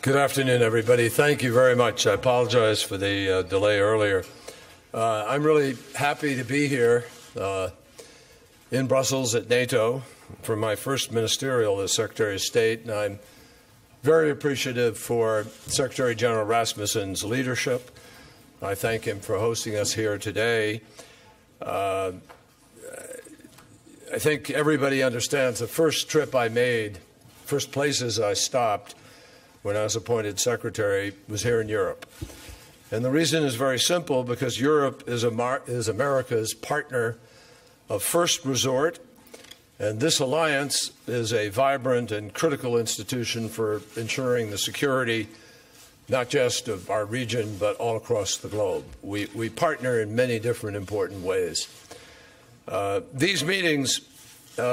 Good afternoon, everybody. Thank you very much. I apologize for the delay earlier. I'm really happy to be here in Brussels at NATO for my first ministerial as Secretary of State, and I'm very appreciative for Secretary General Rasmussen's leadership. I thank him for hosting us here today. I think everybody understands the first trip I made, first places I stopped when I was appointed Secretary was here in Europe. And the reason is very simple, because Europe is America's partner of first resort, and this alliance is a vibrant and critical institution for ensuring the security not just of our region, but all across the globe. We partner in many different important ways. These meetings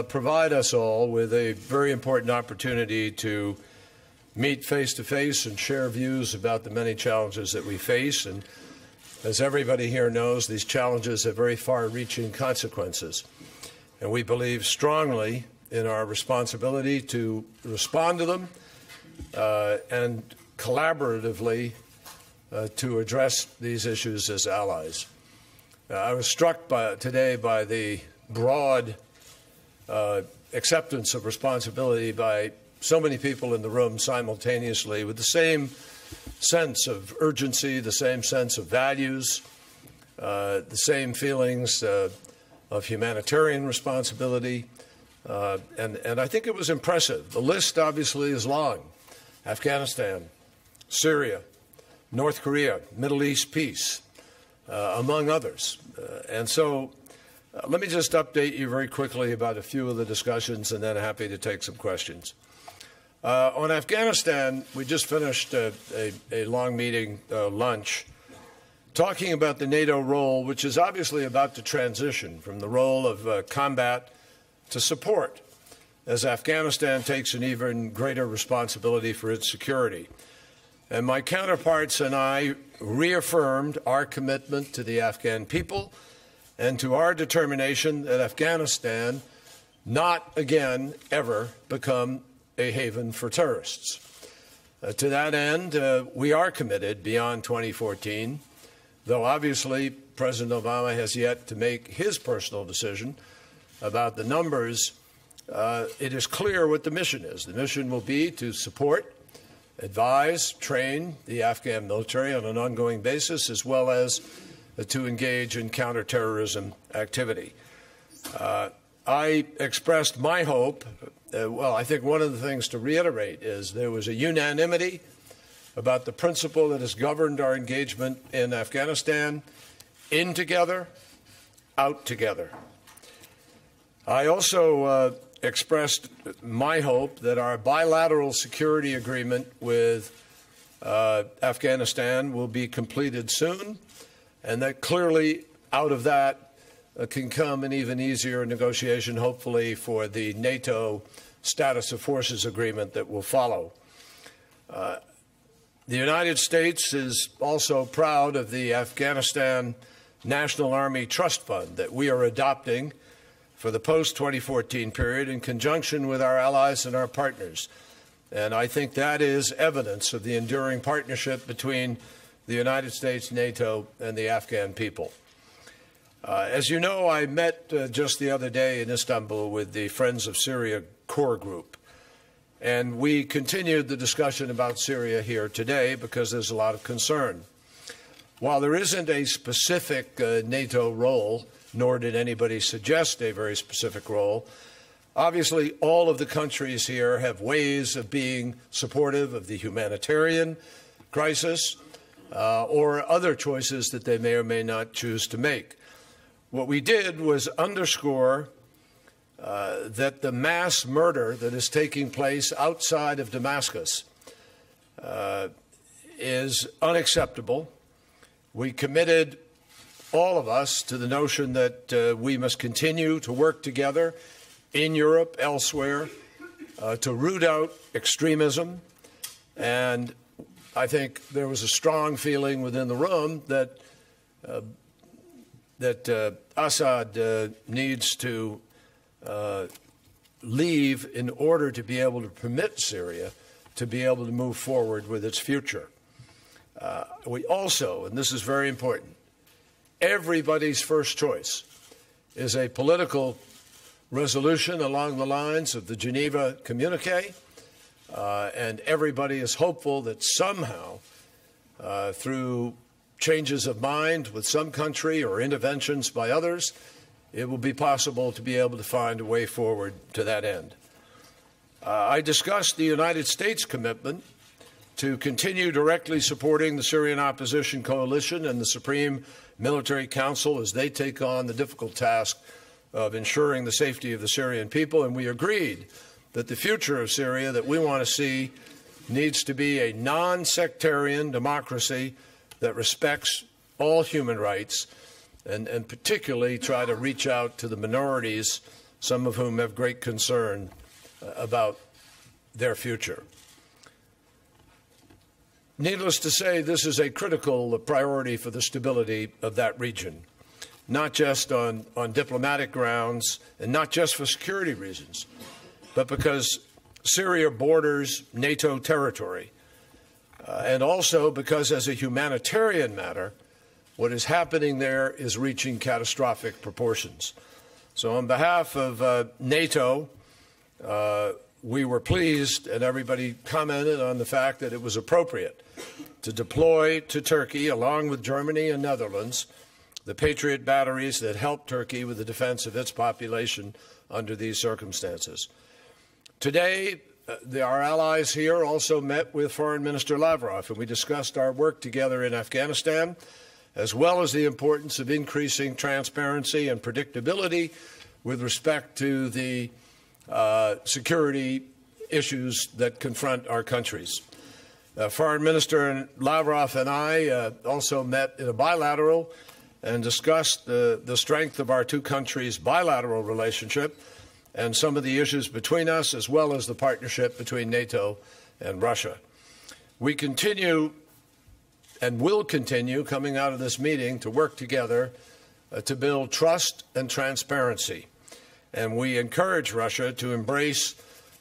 provide us all with a very important opportunity to meet face-to-face and share views about the many challenges that we face. And as everybody here knows, these challenges have very far-reaching consequences. And we believe strongly in our responsibility to respond to them and collaboratively to address these issues as allies. I was struck today by the broad acceptance of responsibility by so many people in the room simultaneously with the same sense of urgency, the same sense of values, the same feelings of humanitarian responsibility. And I think it was impressive. The list obviously is long. Afghanistan, Syria, North Korea, Middle East peace, among others. And so let me just update you very quickly about a few of the discussions, and then happy to take some questions. On Afghanistan, we just finished a long meeting, lunch, talking about the NATO role, which is obviously about to transition from the role of combat to support, as Afghanistan takes an even greater responsibility for its security. And my counterparts and I reaffirmed our commitment to the Afghan people and to our determination that Afghanistan not again ever become a haven for terrorists. To that end, we are committed beyond 2014, though obviously President Obama has yet to make his personal decision about the numbers. It is clear what the mission is. The mission will be to support, advise, train the Afghan military on an ongoing basis, as well as to engage in counterterrorism activity. I expressed my hope. Well, I think one of the things to reiterate is there was a unanimity about the principle that has governed our engagement in Afghanistan: in together, out together. I also expressed my hope that our bilateral security agreement with Afghanistan will be completed soon, and that clearly out of that can come an even easier negotiation, hopefully, for the NATO status of forces agreement that will follow. The United States is also proud of the Afghanistan National Army Trust Fund that we are adopting for the post-2014 period in conjunction with our allies and our partners. And I think that is evidence of the enduring partnership between the United States, NATO, and the Afghan people. As you know, I met just the other day in Istanbul with the Friends of Syria core group. And we continued the discussion about Syria here today because there's a lot of concern. While there isn't a specific NATO role, nor did anybody suggest a very specific role, obviously all of the countries here have ways of being supportive of the humanitarian crisis or other choices that they may or may not choose to make. What we did was underscore that the mass murder that is taking place outside of Damascus is unacceptable. We committed, all of us, to the notion that we must continue to work together in Europe, elsewhere, to root out extremism. And I think there was a strong feeling within the room that Assad needs to leave in order to be able to permit Syria to be able to move forward with its future. We also, and this is very important, everybody's first choice is a political resolution along the lines of the Geneva Communique, and everybody is hopeful that somehow, through changes of mind with some country or interventions by others, it will be possible to be able to find a way forward to that end. I discussed the United States' commitment to continue directly supporting the Syrian opposition coalition and the Supreme Military Council as they take on the difficult task of ensuring the safety of the Syrian people, and we agreed that the future of Syria that we want to see needs to be a non-sectarian democracy that respects all human rights and particularly try to reach out to the minorities, some of whom have great concern about their future. Needless to say, this is a critical priority for the stability of that region, not just on diplomatic grounds and not just for security reasons, but because Syria borders NATO territory, and also because as a humanitarian matter, what is happening there is reaching catastrophic proportions. So on behalf of NATO, we were pleased, and everybody commented on the fact that it was appropriate to deploy to Turkey, along with Germany and Netherlands, the Patriot batteries that help Turkey with the defense of its population under these circumstances. Today, our allies here also met with Foreign Minister Lavrov, and we discussed our work together in Afghanistan, as well as the importance of increasing transparency and predictability with respect to the security issues that confront our countries. Foreign Minister Lavrov and I also met in a bilateral and discussed the strength of our two countries' bilateral relationship and some of the issues between us, as well as the partnership between NATO and Russia. We continue and will continue, coming out of this meeting, to work together to build trust and transparency. And we encourage Russia to embrace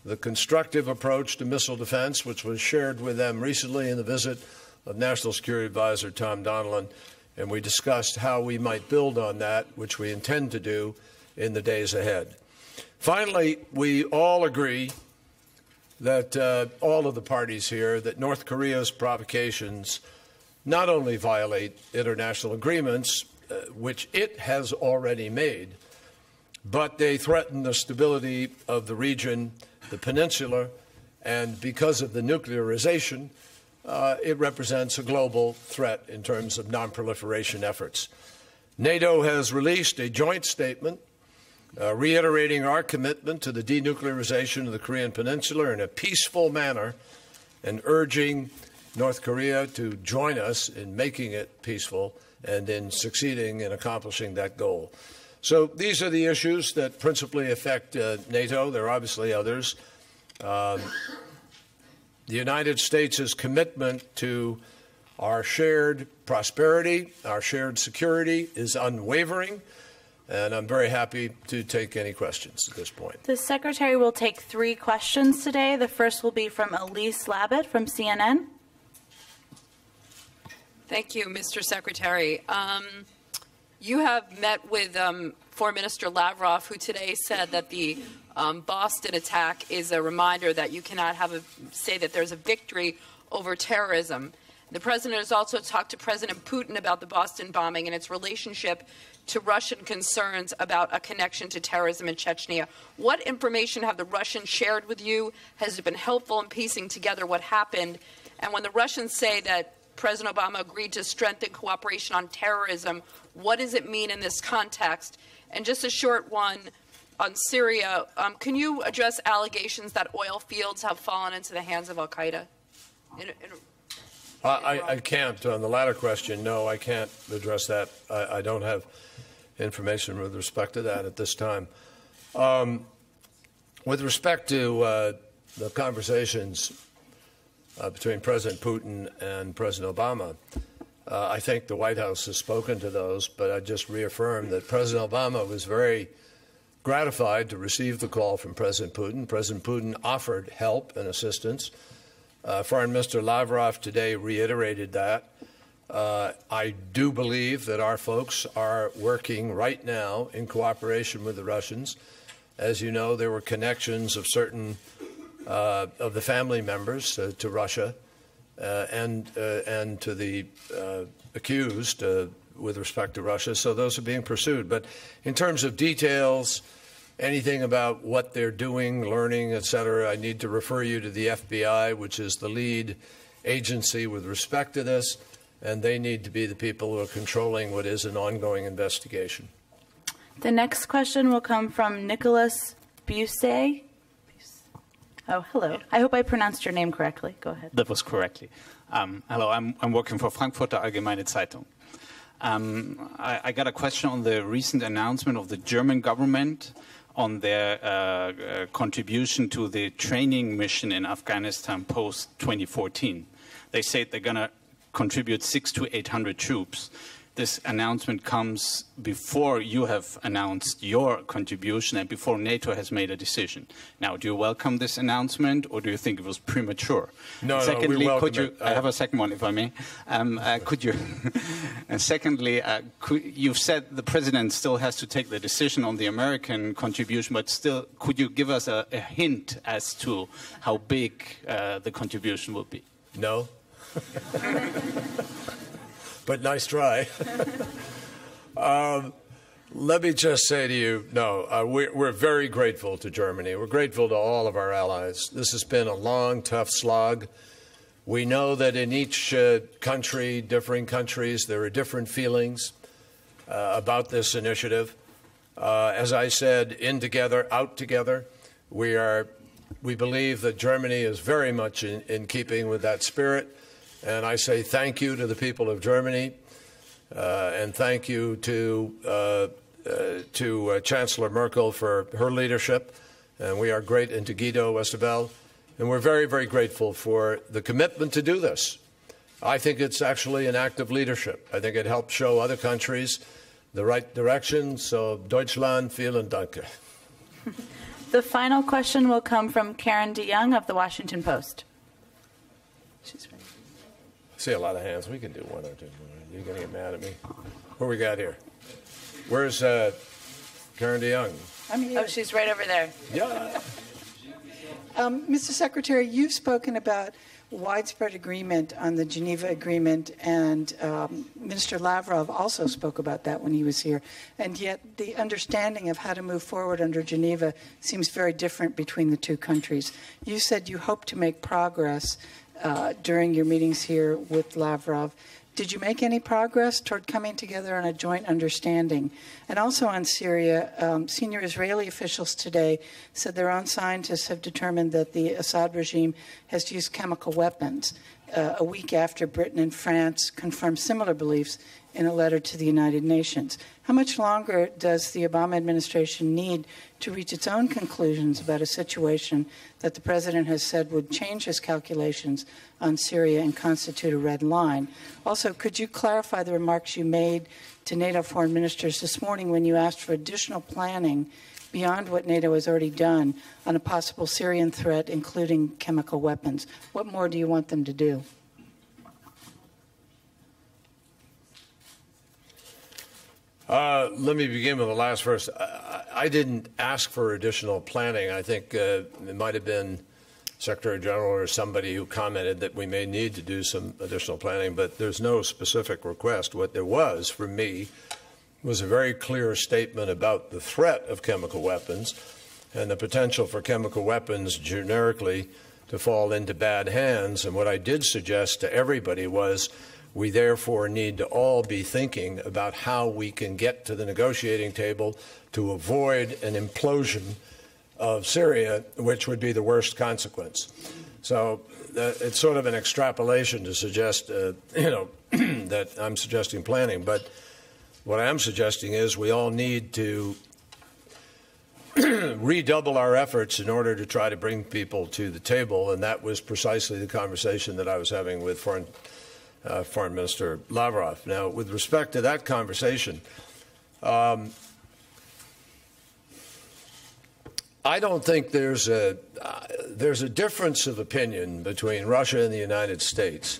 the constructive approach to missile defense, which was shared with them recently in the visit of National Security Advisor Tom Donilon. And we discussed how we might build on that, which we intend to do in the days ahead. Finally, we all agree that all of the parties here, that North Korea's provocations not only violate international agreements, which it has already made, but they threaten the stability of the region, the peninsula, and because of the nuclearization, it represents a global threat in terms of non-proliferation efforts. NATO has released a joint statement reiterating our commitment to the denuclearization of the Korean Peninsula in a peaceful manner and urging North Korea to join us in making it peaceful and in succeeding in accomplishing that goal. So these are the issues that principally affect NATO. There are obviously others. The United States' commitment to our shared prosperity, our shared security is unwavering, and I'm very happy to take any questions at this point. The Secretary will take 3 questions today. The first will be from Elise Labott from CNN. Thank you, Mr. Secretary. You have met with Foreign Minister Lavrov, who today said that the Boston attack is a reminder that you cannot say that there's a victory over terrorism. The President has also talked to President Putin about the Boston bombing and its relationship to Russian concerns about a connection to terrorism in Chechnya. What information have the Russians shared with you? Has it been helpful in piecing together what happened? And when the Russians say that President Obama agreed to strengthen cooperation on terrorism, what does it mean in this context? And just a short one on Syria, can you address allegations that oil fields have fallen into the hands of al-Qaeda? I can't. On the latter question, no, I can't address that. I don't have information with respect to that at this time. With respect to the conversations between President Putin and President Obama, I think the White House has spoken to those, but I just reaffirm that President Obama was very gratified to receive the call from President Putin. President Putin offered help and assistance Foreign Minister Lavrov today reiterated that. I do believe that our folks are working right now in cooperation with the Russians. As you know, there were connections of certain of the family members to Russia and to the accused with respect to Russia. So those are being pursued. But in terms of details, anything about what they're doing, learning, et cetera, I need to refer you to the FBI, which is the lead agency with respect to this, and they need to be the people who are controlling what is an ongoing investigation. The next question will come from Nicholas Busey. Oh, hello. I hope I pronounced your name correctly. Go ahead. That was correctly. Hello, I'm working for Frankfurter Allgemeine Zeitung. I got a question on the recent announcement of the German government on their contribution to the training mission in Afghanistan post-2014. They say they're going to contribute 600 to 800 troops. This announcement comes before you have announced your contribution and before NATO has made a decision. Now, do you welcome this announcement, or do you think it was premature? No, secondly, we welcome it. I have a second one, if I may. Could you? And secondly, you've said the president still has to take the decision on the American contribution, but still, could you give us a hint as to how big the contribution will be? No. But nice try. Let me just say to you, no, we're very grateful to Germany. We're grateful to all of our allies. This has been a long, tough slog. We know that in each country, differing countries, there are different feelings about this initiative. As I said, in together, out together. We believe that Germany is very much in keeping with that spirit. And I say thank you to the people of Germany, and thank you to Chancellor Merkel for her leadership. And we are great, and to Guido Westerwelle. And we're very, very grateful for the commitment to do this. I think it's actually an act of leadership. I think it helps show other countries the right direction. So Deutschland, vielen Dank. The final question will come from Karen DeYoung of the Washington Post. She's ready. I see a lot of hands. We can do one or two. You're going to get mad at me. What we got here? Where's Karen DeYoung? I'm here. Oh, she's right over there. Yeah. Mr. Secretary, you've spoken about widespread agreement on the Geneva Agreement, and Minister Lavrov also spoke about that when he was here. And yet the understanding of how to move forward under Geneva seems very different between the two countries. You said you hope to make progress during your meetings here with Lavrov. Did you make any progress toward coming together on a joint understanding? And also on Syria, senior Israeli officials today said their own scientists have determined that the Assad regime has used chemical weapons a week after Britain and France confirmed similar beliefs in a letter to the United Nations. How much longer does the Obama administration need to reach its own conclusions about a situation that the president has said would change his calculations on Syria and constitute a red line? Also, could you clarify the remarks you made to NATO foreign ministers this morning when you asked for additional planning beyond what NATO has already done on a possible Syrian threat, including chemical weapons? What more do you want them to do? Let me begin with the last first. I didn't ask for additional planning. I think it might have been Secretary General or somebody who commented that we may need to do some additional planning, but there's no specific request. What there was for me was a very clear statement about the threat of chemical weapons and the potential for chemical weapons generically to fall into bad hands. And what I did suggest to everybody was we therefore need to all be thinking about how we can get to the negotiating table to avoid an implosion of Syria, which would be the worst consequence. So it's sort of an extrapolation to suggest, that I'm suggesting planning. But what I am suggesting is we all need to redouble our efforts in order to try to bring people to the table. And that was precisely the conversation that I was having with Foreign Minister Lavrov. Now, with respect to that conversation, I don't think there's a difference of opinion between Russia and the United States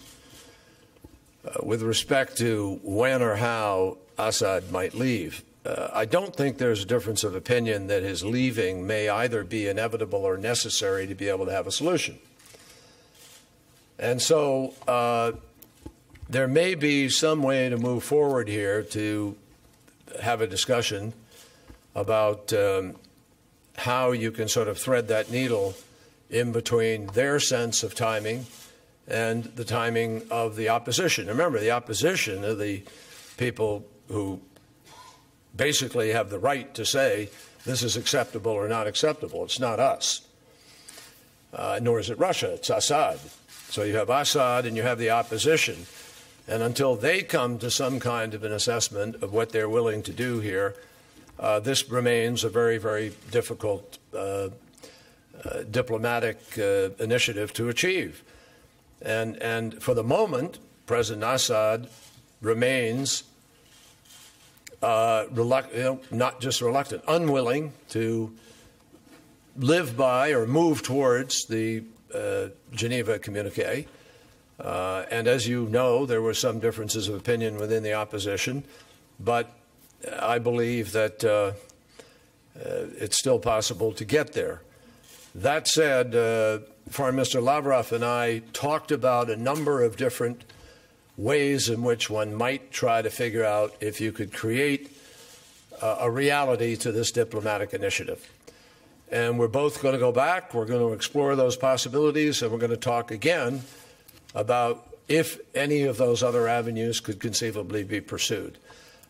with respect to when or how Assad might leave. I don't think there's a difference of opinion that his leaving may either be inevitable or necessary to be able to have a solution. And so there may be some way to move forward here to have a discussion about how you can sort of thread that needle in between their sense of timing and the timing of the opposition. Remember, the opposition are the people who basically have the right to say this is acceptable or not acceptable. It's not us, nor is it Russia. It's Assad. So you have Assad and you have the opposition. And until they come to some kind of an assessment of what they're willing to do here, this remains a very, very difficult diplomatic initiative to achieve. And for the moment, President Assad remains not just reluctant, unwilling to live by or move towards the Geneva communique. And as you know, there were some differences of opinion within the opposition, but I believe that it's still possible to get there. That said, Foreign Minister Lavrov and I talked about a number of different ways in which one might try to figure out if you could create a reality to this diplomatic initiative. And we're both going to go back, we're going to explore those possibilities, and we're going to talk again about if any of those other avenues could conceivably be pursued.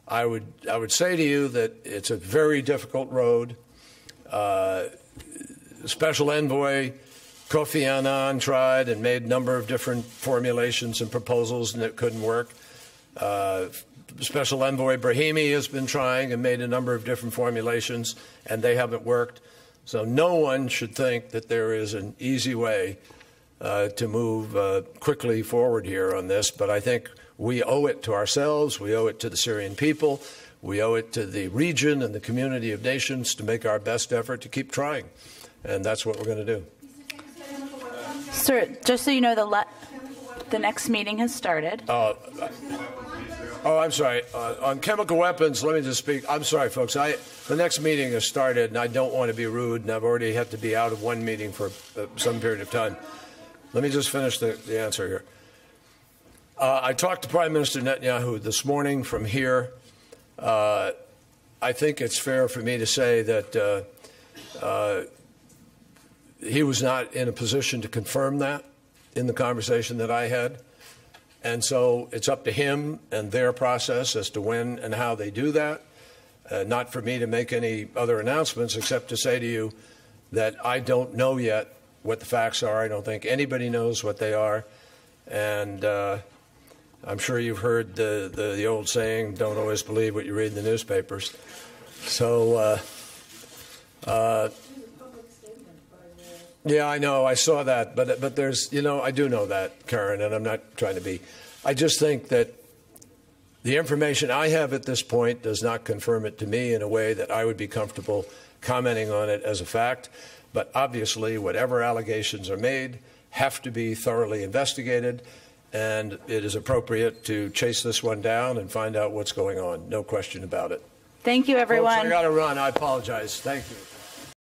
I would say to you that it's a very difficult road. Special Envoy Kofi Annan tried and made a number of different formulations and proposals, and it couldn't work. Special Envoy Brahimi has been trying and made a number of different formulations, and they haven't worked. So no one should think that there is an easy way to move quickly forward here on this, but I think we owe it to ourselves, we owe it to the Syrian people, we owe it to the region and the community of nations to make our best effort to keep trying, and that's what we're going to do. Sir, just so you know, the next meeting has started. Oh, I'm sorry. On chemical weapons, let me just speak. I'm sorry, folks. The next meeting has started, and I don't want to be rude, and I've already had to be out of one meeting for some period of time. Let me just finish the answer here. I talked to Prime Minister Netanyahu this morning from here. I think it's fair for me to say that he was not in a position to confirm that in the conversation that I had. And so it's up to him and their process as to when and how they do that. Not for me to make any other announcements except to say to you that I don't know yet what the facts are. I don't think anybody knows what they are. And I'm sure you've heard the old saying, don't always believe what you read in the newspapers. So, yeah, I know. I saw that. But there's, you know, I do know that, Karen, and I'm not trying to be. I just think that the information I have at this point does not confirm it to me in a way that I would be comfortable commenting on it as a fact. But obviously, whatever allegations are made have to be thoroughly investigated, and it is appropriate to chase this one down and find out what's going on. No question about it. Thank you, everyone. Folks, I got to run. I apologize. Thank you.